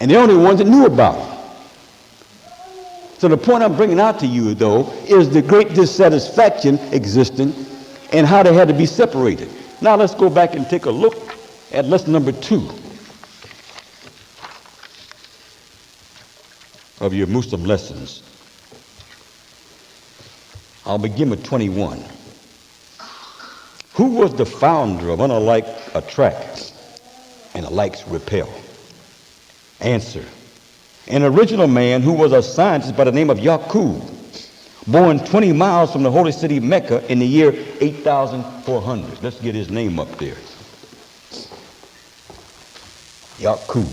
And they're the only ones that knew about it. So the point I'm bringing out to you, though, is the great dissatisfaction existing and how they had to be separated. Now let's go back and take a look at lesson number 2 of your Muslim lessons. I'll begin with 21. Who was the founder of unalike attract and alikes repel? Answer. An original man who was a scientist by the name of Yakub, born 20 miles from the holy city Mecca in the year 8400. Let's get his name up there. Yakub.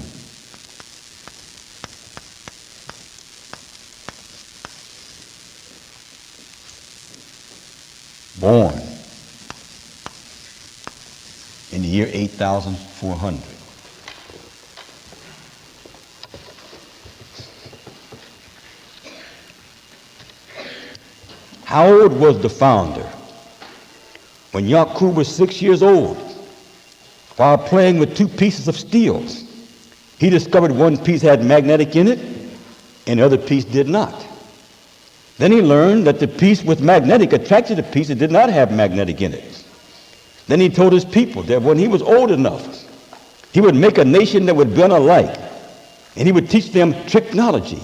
Born in the year 8400. How old was the founder? When Yakub was 6 years old, while playing with 2 pieces of steel, he discovered one piece had magnetic in it and the other piece did not. Then he learned that the piece with magnetic attracted the piece that did not have magnetic in it. Then he told his people that when he was old enough, he would make a nation that would be unlike, and he would teach them technology,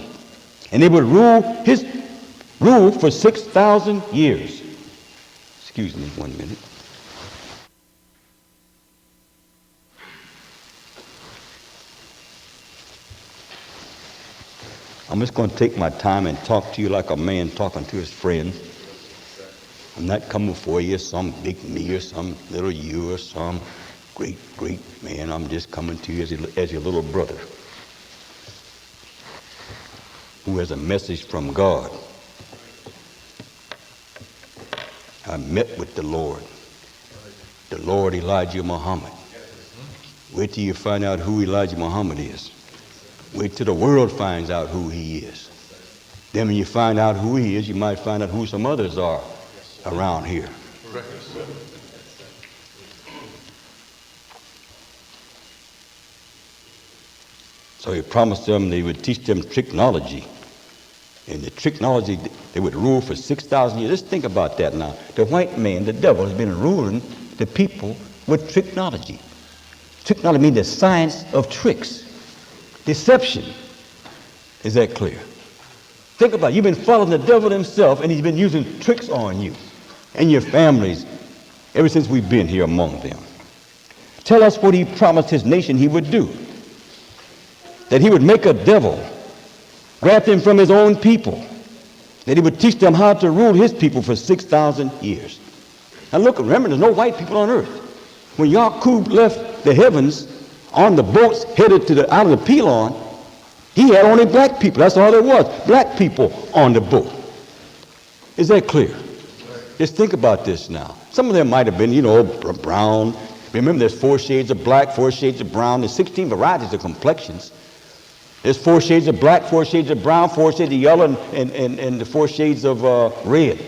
and they would rule for 6,000 years. Excuse me 1 minute. I'm just going to take my time and talk to you like a man talking to his friend. I'm not coming for you, some big me or some little you or some great man. I'm just coming to you as your little brother who has a message from God. I met with the Lord Elijah Muhammad. Wait till you find out who Elijah Muhammad is. Wait till the world finds out who he is. Then when you find out who he is, you might find out who some others are around here. So he promised them they would teach them technology. And the technology, they would rule for 6,000 years. Just think about that now. The white man, the devil, has been ruling the people with technology. Technology means the science of tricks. Deception. Is that clear? Think about it. You've been following the devil himself, and he's been using tricks on you and your families ever since we've been here among them. Tell us what he promised his nation he would do. That he would make a devil, graft him from his own people, that he would teach them how to rule his people for 6,000 years. Now look, remember, there's no white people on earth. When Yakub left the heavens on the boats headed to out of the Pelon, he had only black people. That's all there was, black people on the boat. Is that clear? Just think about this now. Some of them might have been, brown. Remember, there's 4 shades of black, 4 shades of brown. There's 16 varieties of complexions. There's 4 shades of black, 4 shades of brown, 4 shades of yellow, and the 4 shades of red.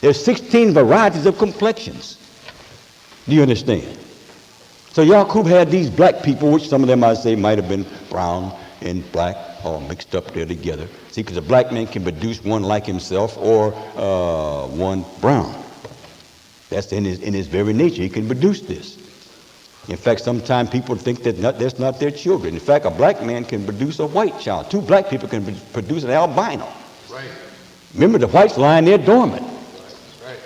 There's 16 varieties of complexions. Do you understand? So Yakub had these black people, which some of them I say might have been brown and black, all mixed up there together. See, because a black man can produce one like himself or one brown. That's in his very nature. He can produce this. In fact, sometimes people think that that's not their children. In fact, a black man can produce a white child. 2 black people can produce an albino. Right. Remember, the whites lying there dormant. Right.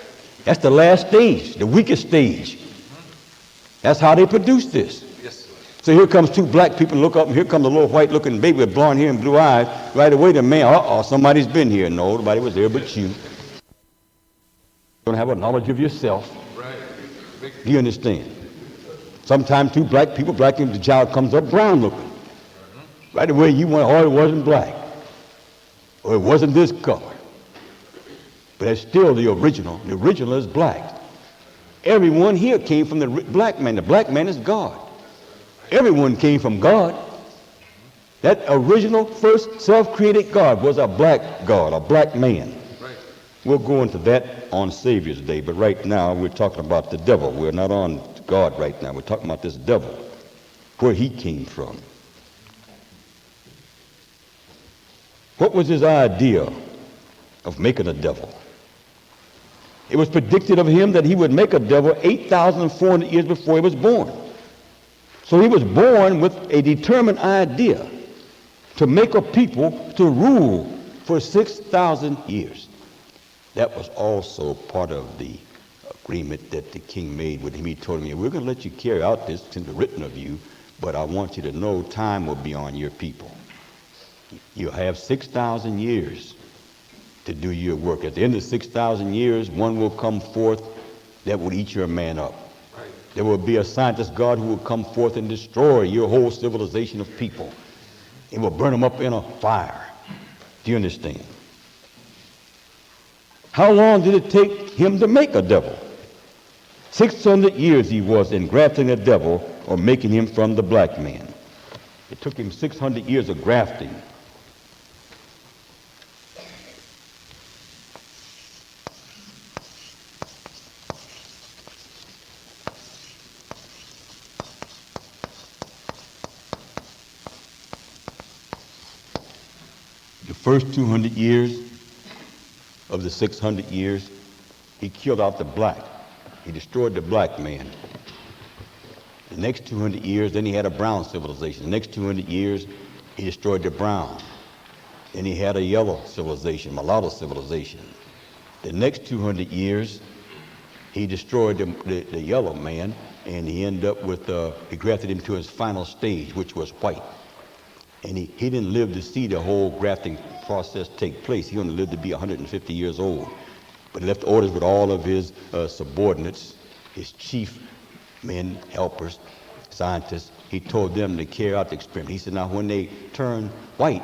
That's the last stage, the weakest stage. That's how they produce this. Yes. So here comes 2 black people, look up, and here comes a little white-looking baby with blonde hair and blue eyes. Right away, the man, somebody's been here. No, nobody was there but you. You don't have a knowledge of yourself. Right. Do you understand? Sometimes 2 black people, the child comes up brown looking. Right away, you want, it wasn't black. Or it wasn't this color. But it's still the original. The original is black. Everyone here came from the black man. The black man is God. Everyone came from God. That original first self-created God was a black God, a black man. Right. We'll go into that on Savior's Day, but right now we're talking about the devil. We're not on God right now. We're talking about this devil, where he came from. What was his idea of making a devil? It was predicted of him that he would make a devil 8,400 years before he was born. So he was born with a determined idea to make a people to rule for 6,000 years. That was also part of the agreement that the king made with him. He told him, we're going to let you carry out this since it's written of you, but I want you to know time will be on your people. You'll have 6,000 years to do your work. At the end of 6,000 years, one will come forth that will eat your man up. Right. There will be a scientist God who will come forth and destroy your whole civilization of people. It will burn them up in a fire. Do you understand? How long did it take him to make a devil? 600 years he was in grafting a devil or making him from the black man. It took him 600 years of grafting. The first 200 years of the 600 years, he killed out the black. He destroyed the black man. The next 200 years, then he had a brown civilization. The next 200 years, he destroyed the brown. Then he had a yellow civilization, mulatto civilization. The next 200 years, he destroyed the yellow man, and he ended up with, he grafted him to his final stage, which was white. And he didn't live to see the whole grafting process take place. He only lived to be 150 years old. But he left orders with all of his subordinates, his chief men, helpers, scientists. He told them to carry out the experiment. He said, now when they turn white,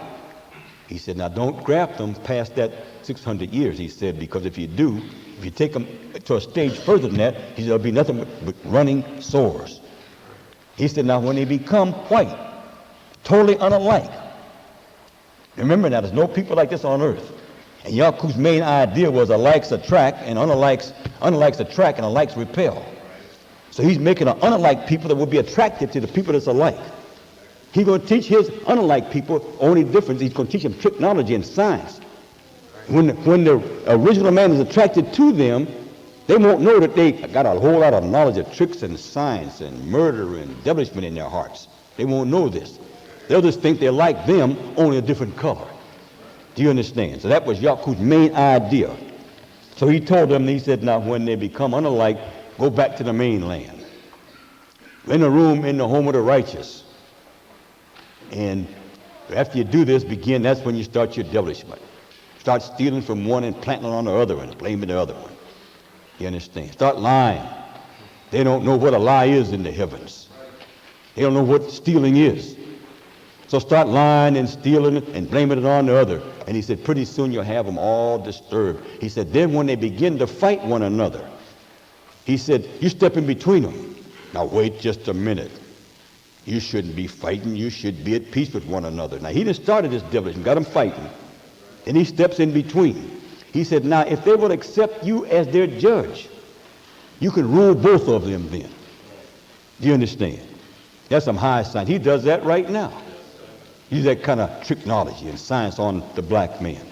he said, now don't graft them past that 600 years, he said, because if you do, if you take them to a stage further than that, he said, there'll be nothing but running sores. He said, now when they become white, totally unalike. Remember now, there's no people like this on earth. And Yakub's main idea was alikes attract and unalikes attract and alikes repel. So he's making an unalike people that will be attracted to the people that's alike. He's going to teach his unalike people only difference. He's going to teach them technology and science. When the original man is attracted to them, they won't know that they got a whole lot of knowledge of tricks and science and murder and devilishment in their hearts. They won't know this. They'll just think they're like them, only a different color. Do you understand? So that was Yakub's main idea. So he told them, he said, now when they become unalike, go back to the mainland. In a room in the home of the righteous. And after you do this, that's when you start your devilishment. Start stealing from one and planting it on the other one, blaming the other one. You understand? Start lying. They don't know what a lie is in the heavens. They don't know what stealing is. So start lying and stealing and blaming it on the other. And he said, pretty soon you'll have them all disturbed. He said, then when they begin to fight one another, he said, you step in between them. Now wait just a minute. You shouldn't be fighting. You should be at peace with one another. Now he just started this devilishment, got them fighting. And he steps in between. He said, now if they will accept you as their judge, you can rule both of them then. Do you understand? That's some high science. He does that right now. Use that kind of technology and science on the black man.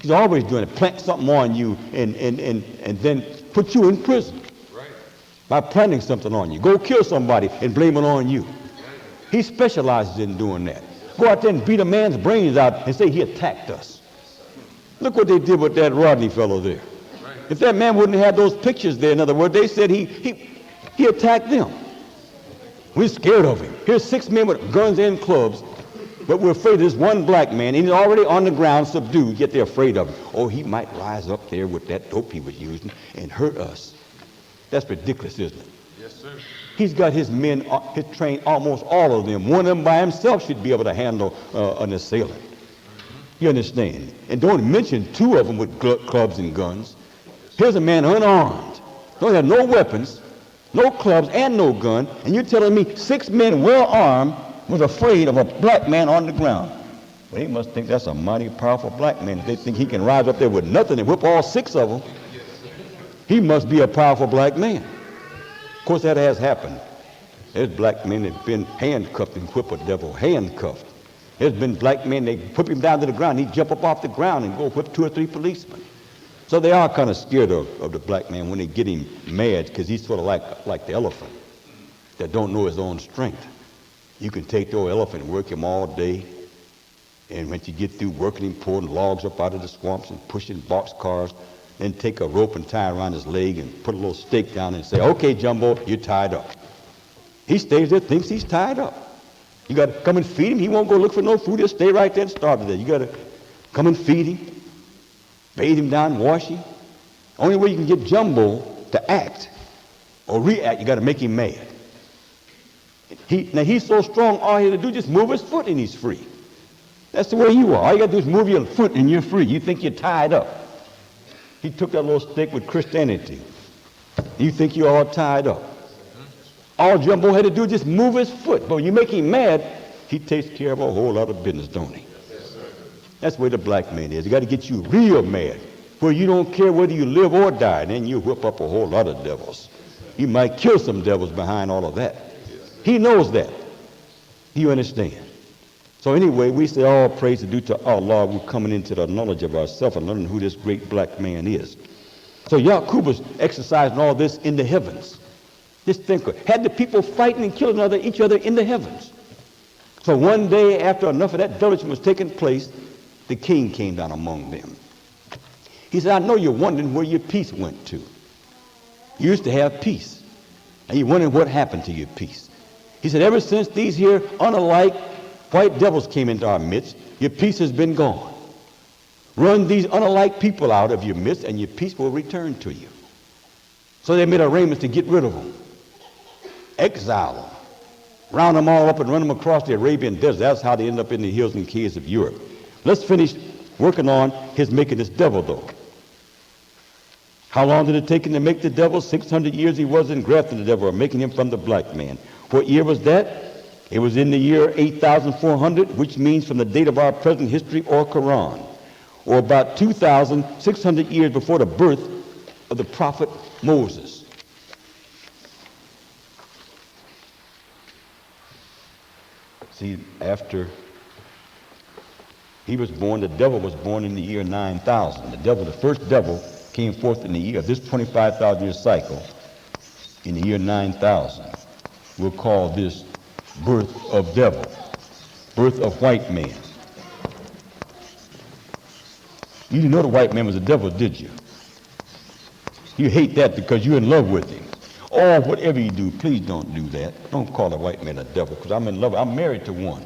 He's always doing it. Plant something on you and then put you in prison. Right. By planting something on you. Go kill somebody and blame it on you. He specializes in doing that. Go out there and beat a man's brains out and say he attacked us. Look what they did with that Rodney fellow there. Right. If that man wouldn't have those pictures there, in other words, they said he attacked them. We're scared of him. Here's 6 men with guns and clubs. But we're afraid of this one black man, and he's already on the ground subdued, yet they're afraid of him. Oh, he might rise up there with that dope he was using and hurt us. That's ridiculous, isn't it? Yes, sir. He's got his men, his trained almost all of them. One of them by himself should be able to handle an assailant. You understand? And don't mention 2 of them with clubs and guns. Here's a man unarmed, don't have no weapons, no clubs, and no gun, and you're telling me 6 men well armed was afraid of a black man on the ground. Well, they must think that's a mighty powerful black man. If they think he can rise up there with nothing and whip all 6 of them, he must be a powerful black man. Of course, that has happened. There's black men that have been handcuffed and whip a devil, handcuffed. There's been black men, they whip him down to the ground. He'd jump up off the ground and go whip 2 or 3 policemen. So they are kind of scared of the black man when they get him mad, because he's sort of like the elephant that don't know his own strength. You can take the old elephant and work him all day, and when you get through working him, pulling logs up out of the swamps and pushing box cars, then take a rope and tie around his leg and put a little stake down and say, okay, Jumbo, you're tied up. He stays there, thinks he's tied up. You got to come and feed him. He won't go look for no food. He'll stay right there and starve there. You got to come and feed him, bathe him down, wash him. Only way you can get Jumbo to act or react, you got to make him mad. Now he's so strong, all he had to do is just move his foot and he's free. That's the way you are. All you got to do is move your foot and you're free. You think you're tied up. He took that little stick with Christianity. You think you're all tied up. All Jumbo had to do is just move his foot. But when you make him mad, he takes care of a whole lot of business, don't he? That's the way the black man is. You got to get you real mad, where you don't care whether you live or die. And then you whip up a whole lot of devils. You might kill some devils behind all of that. He knows that. Do you understand? So anyway, we say all praise is due to Allah. We're coming into the knowledge of ourselves and learning who this great black man is. So Yakub was exercising all this in the heavens. Just think, had the people fighting and killing each other in the heavens. So one day, after enough of that delusion was taking place, the king came down among them. He said, I know you're wondering where your peace went to. You used to have peace, and you're wondering what happened to your peace. He said, ever since these here unalike white devils came into our midst, your peace has been gone. Run these unalike people out of your midst, and your peace will return to you. So they made arrangements to get rid of them. Exile them, round them all up and run them across the Arabian desert. That's how they end up in the hills and caves of Europe. Let's finish working on his making this devil, though. How long did it take him to make the devil? 600 years he was in grafting the devil, or making him from the black man. What year was that? It was in the year 8,400, which means from the date of our present history or Quran, or about 2,600 years before the birth of the prophet Moses. See, after he was born, the devil was born in the year 9,000. The first devil came forth in the year of this 25,000 year cycle in the year 9,000. We'll call this birth of devil, birth of white man. You didn't know the white man was a devil, did you? You hate that because you're in love with him. Oh, whatever you do, please don't do that. Don't call a white man a devil, because I'm in love. I'm married to one.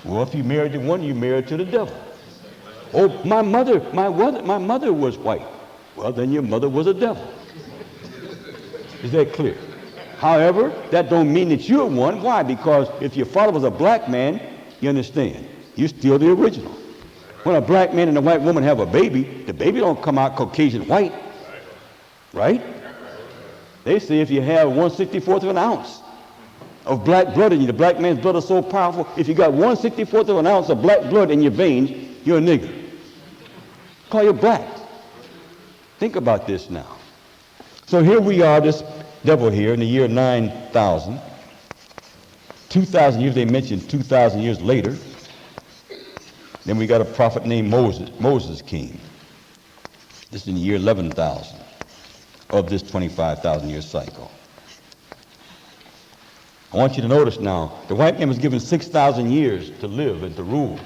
Well, if you're married to one, you're married to the devil. Oh, my mother was white. Well, then your mother was a devil. Is that clear? However, that don't mean that you're one. Why? Because if your father was a black man, you understand, you're still the original. When a black man and a white woman have a baby, the baby don't come out Caucasian white, right? They say if you have 1/64th of an ounce of black blood in you, the black man's blood is so powerful, if you got 1/64th of an ounce of black blood in your veins, you're a nigger. Call you black. Think about this now. So here we are, this devil here in the year 9,000. 2,000 years, they mentioned 2,000 years later. Then we got a prophet named Moses. Moses came. This is in the year 11,000 of this 25,000 year cycle. I want you to notice now, the white man was given 6,000 years to live and to rule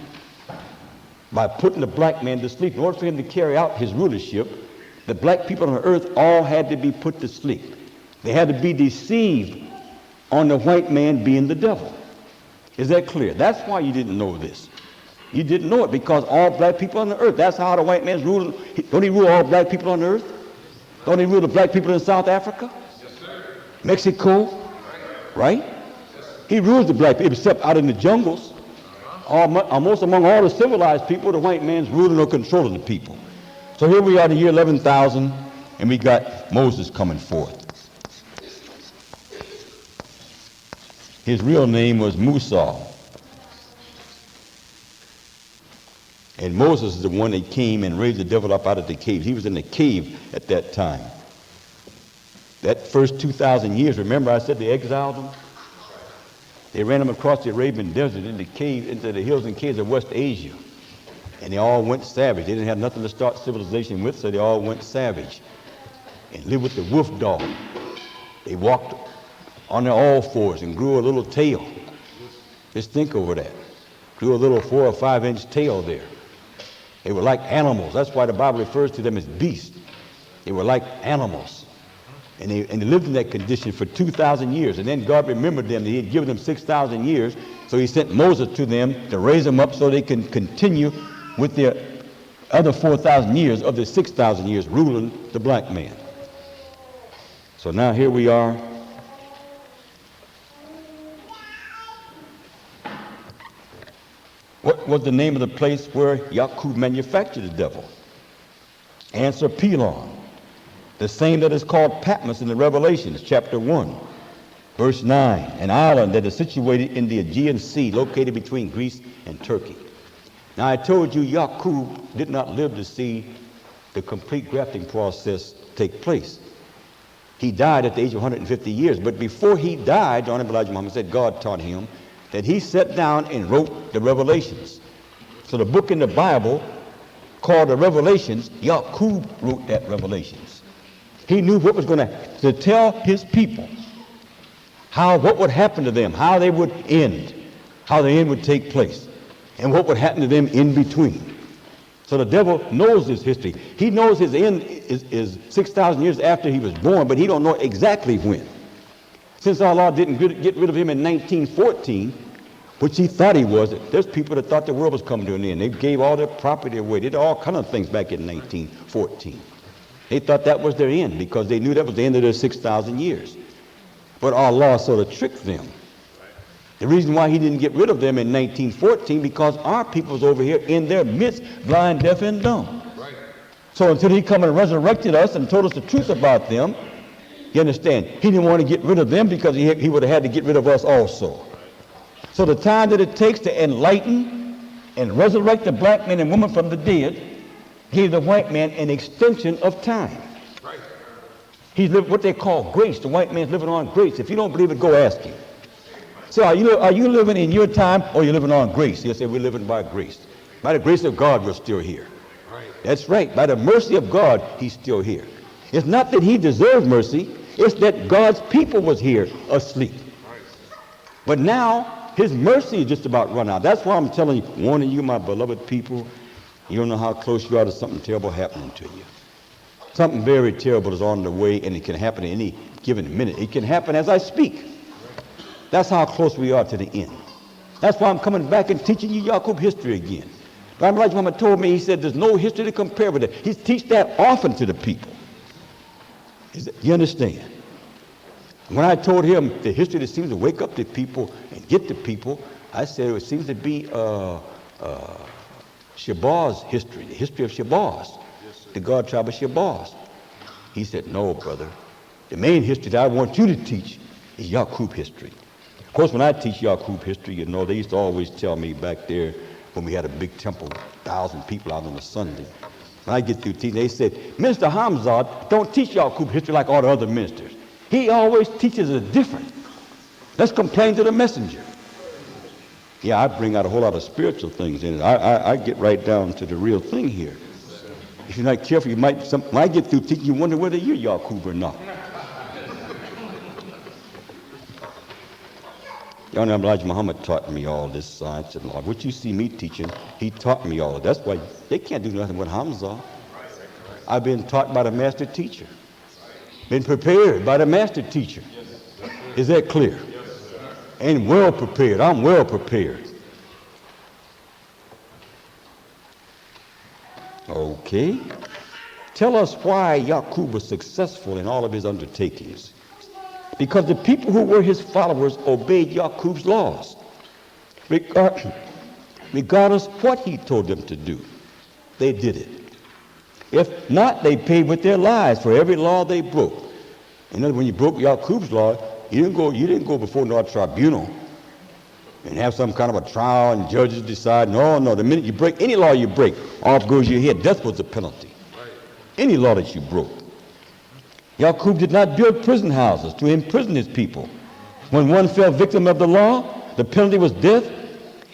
by putting the black man to sleep. In order for him to carry out his rulership, the black people on the earth all had to be put to sleep. They had to be deceived on the white man being the devil. Is that clear? That's why you didn't know this. You didn't know it because all black people on the earth, that's how the white man's ruling. Don't he rule all black people on the earth? Don't he rule the black people in South Africa? Yes, sir. Mexico? Right? He rules the black people, except out in the jungles. Almost among all the civilized people, the white man's ruling or controlling the people. So here we are in the year 11,000, and we got Moses coming forth. His real name was Musa. And Moses is the one that came and raised the devil up out of the cave. He was in the cave at that time. That first 2,000 years, remember I said they exiled him? They ran them across the Arabian desert into the hills and caves of West Asia. And they all went savage. They didn't have nothing to start civilization with, so they all went savage and lived with the wolf dog. They walked on their all fours and grew a little tail. Just think over that. Grew a little 4 or 5 inch tail there. They were like animals. That's why the Bible refers to them as beasts. They were like animals. And they lived in that condition for 2,000 years. And then God remembered them. He had given them 6,000 years. So he sent Moses to them to raise them up so they can continue with their other 4,000 years of the 6,000 years ruling the black man. So now here we are. What was the name of the place where Yakub manufactured the devil? Answer, Pelon. The same that is called Patmos in the Revelations, chapter 1, verse 9, an island that is situated in the Aegean Sea, located between Greece and Turkey. Now, I told you Yakub did not live to see the complete grafting process take place. He died at the age of 150 years, but before he died, John Elijah Muhammad said God taught him that he sat down and wrote the Revelations. So the book in the Bible called the Revelations, Yakub wrote that Revelations. He knew what was going to tell his people what would happen to them, how they would end, how the end would take place, and what would happen to them in between. So the devil knows his history. He knows his end is 6,000 years after he was born, but he don't know exactly when. Since Allah didn't get rid of him in 1914, which he thought he was, there's people that thought the world was coming to an end. They gave all their property away. They did all kind of things back in 1914. They thought that was their end because they knew that was the end of their 6,000 years. But Allah sort of tricked them. The reason why he didn't get rid of them in 1914 because our people was over here in their midst, blind, deaf, and dumb. Right. So until he come and resurrected us and told us the truth about them, you understand, he didn't want to get rid of them because he would have had to get rid of us also. So the time that it takes to enlighten and resurrect the black man and woman from the dead gave the white man an extension of time. Right. He's lived what they call grace. The white man's living on grace. If you don't believe it, go ask him. So are you living in your time or are you living on grace? He'll say, we're living by grace. By the grace of God, we're still here. Right. That's right. By the mercy of God, he's still here. It's not that he deserved mercy. It's that God's people was here asleep. Right. But now, his mercy is just about run out. That's why I'm telling you, warning you, my beloved people, you don't know how close you are to something terrible happening to you. Something very terrible is on the way, and it can happen at any given minute. It can happen as I speak. That's how close we are to the end. That's why I'm coming back and teaching you Yakub history again. Rabbi Elijah Muhammad told me, he said, there's no history to compare with it. He teaches that often to the people. You understand? When I told him the history that seems to wake up the people and get the people, I said it seems to be Shabazz history, the history of Shabazz, the God tribe of Shabazz. He said, no, brother. The main history that I want you to teach is Yakub history. Of course, when I teach Yakub history, you know, they used to always tell me back there when we had a big temple, 1,000 people out on a Sunday. When I get through teaching, they said, Minister Hamzah, don't teach Yakub history like all the other ministers. He always teaches it different. Let's complain to the messenger. Yeah, I bring out a whole lot of spiritual things in it. I get right down to the real thing here. If you're not careful, you might, when I get through teaching, you wonder whether you're Yakub or not. Young Elijah Muhammad taught me all this science and law. What you see me teaching, he taught me all. That's why they can't do nothing with Hamzah. I've been taught by the master teacher. Been prepared by the master teacher. Is that clear? And well prepared. I'm well prepared. Okay. Tell us why Yakub was successful in all of his undertakings. Because the people who were his followers obeyed Yakub's laws, regardless what he told them to do. They did it. If not, they paid with their lives for every law they broke. In other words, when you broke Yakub's law, you didn't go before no tribunal and have some kind of a trial and judges decide. No. The minute you break any law you break, off goes your head. Death was the penalty. Right. Any law that you broke. Yakub did not build prison houses to imprison his people. When one fell victim of the law, The penalty was death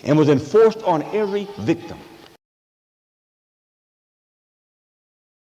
and was enforced on every victim.